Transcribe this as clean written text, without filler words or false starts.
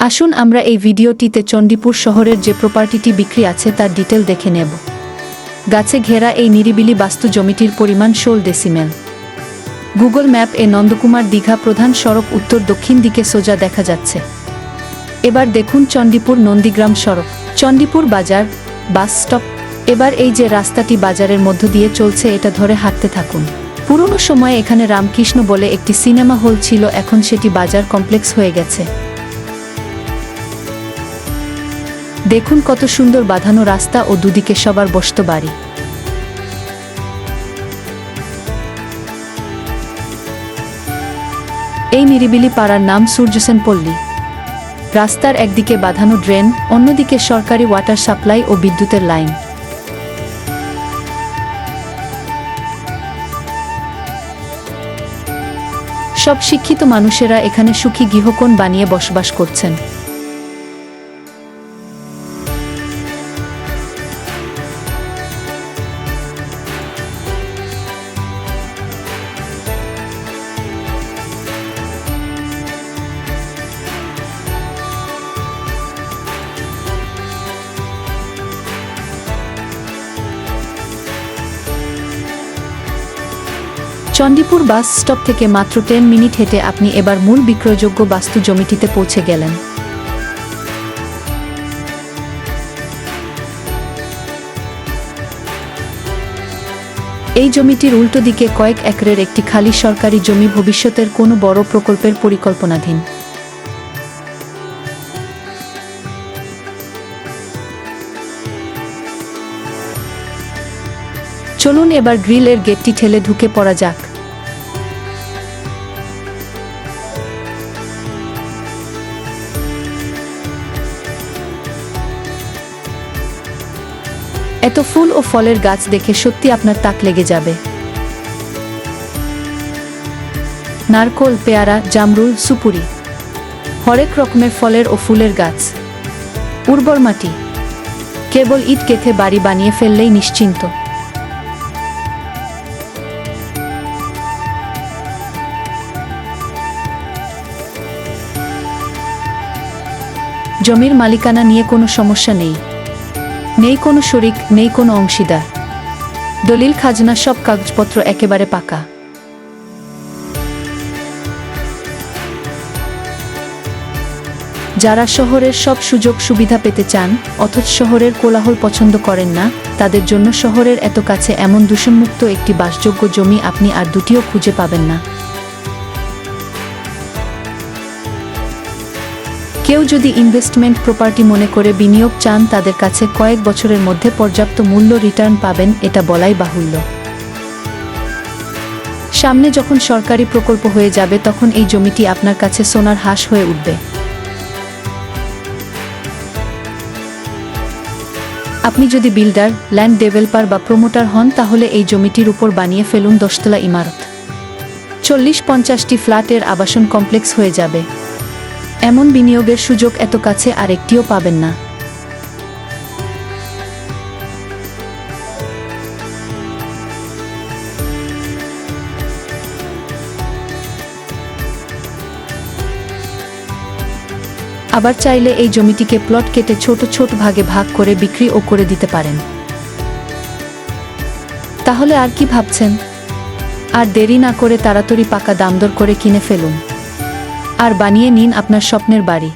আসুন আমরা এই ভিডিওটিতে চণ্ডীপুর শহরের যে প্রপার্টিটি বিক্রি আছে তার ডিটেল দেখে নেব। গাছে ঘেরা এই নিরিবিলি বাস্তু জমিটির পরিমাণ 16 ডেসিমেল। গুগল ম্যাপ এ নন্দকুমার দীঘা প্রধান সড়ক উত্তর দক্ষিণ দিকে সোজা দেখা যাচ্ছে। এবার দেখুন চণ্ডীপুর নন্দীগ্রাম সড়ক, চণ্ডীপুর বাজার, বাস স্টপ। এবার এই যে রাস্তাটি বাজারের মধ্য দিয়ে চলছে এটা ধরে হাঁটতে থাকুন। পুরনো সময়ে এখানে রামকৃষ্ণ বলে একটি সিনেমা হল ছিল, এখন সেটি বাজার কমপ্লেক্স হয়ে গেছে। দেখুন কত সুন্দর বাঁধানো রাস্তা ও দুদিকে সবার বসত বাড়ি। এই নিরিবিলি পাড়ার নাম সূর্যসেন পল্লী। রাস্তার একদিকে বাঁধানো ড্রেন, অন্যদিকে সরকারি ওয়াটার সাপ্লাই ও বিদ্যুতের লাইন। সব শিক্ষিত মানুষেরা এখানে সুখী গৃহকোণ বানিয়ে বসবাস করছেন। চণ্ডীপুর বাস স্টপ থেকে মাত্র 10 মিনিট হেঁটে আপনি এবার মূল বিক্রয়যোগ্য বাস্তু জমিটিতে পৌঁছে গেলেন। এই জমিটির উল্টো দিকে কয়েক একরের একটি খালি সরকারি জমি, ভবিষ্যতের কোনো বড় প্রকল্পের পরিকল্পনাধীন। চলুন এবার গ্রিলের গেটটি ঠেলে ঢুকে পড়া যাক। এত ফুল ও ফলের গাছ দেখে সত্যি আপনার তাক লেগে যাবে। নারকোল, পেয়ারা, জামরুল, সুপুরি, হরেক রকমের ফলের ও ফুলের গাছ। উর্বর মাটি, কেবল ইট কেটে বাড়ি বানিয়ে ফেললেই নিশ্চিন্ত। জমির মালিকানা নিয়ে কোনো সমস্যা নেই, নেই কোনো শরিক, নেই কোনো অংশীদার। দলিল, খাজনা, সব কাগজপত্র একেবারে পাকা। যারা শহরের সব সুযোগ সুবিধা পেতে চান অথচ শহরের কোলাহল পছন্দ করেন না, তাদের জন্য শহরের এত কাছে এমন দূষণমুক্ত একটি বাসযোগ্য জমি আপনি আর দুটিও খুঁজে পাবেন না। কেউ যদি ইনভেস্টমেন্ট প্রপার্টি মনে করে বিনিয়োগ চান, তাদের কাছে কয়েক বছরের মধ্যে পর্যাপ্ত মূল্য রিটার্ন পাবেন, এটা বলাই বাহুল্য। সামনে যখন সরকারি প্রকল্প হয়ে যাবে তখন এই জমিটি আপনার কাছে সোনার হাঁস হয়ে উঠবে। আপনি যদি বিল্ডার, ল্যান্ড ডেভেলপার বা প্রমোটার হন, তাহলে এই জমিটির উপর বানিয়ে ফেলুন 10তলা ইমারত। 40-50টি ফ্ল্যাটের আবাসন কমপ্লেক্স হয়ে যাবে। এমন বিনিয়োগের সুযোগ এত কাছে আর একটিও পাবেন না। আবার চাইলে এই জমিটিকে প্লট কেটে ছোট ছোট ভাগে ভাগ করে বিক্রি ও করে দিতে পারেন। তাহলে আর কি ভাবছেন? আর দেরি না করে তাড়াতাড়ি পাকা দামদর করে কিনে ফেলুন আর বানিয়ে নিন আপনার স্বপ্নের বাড়ি।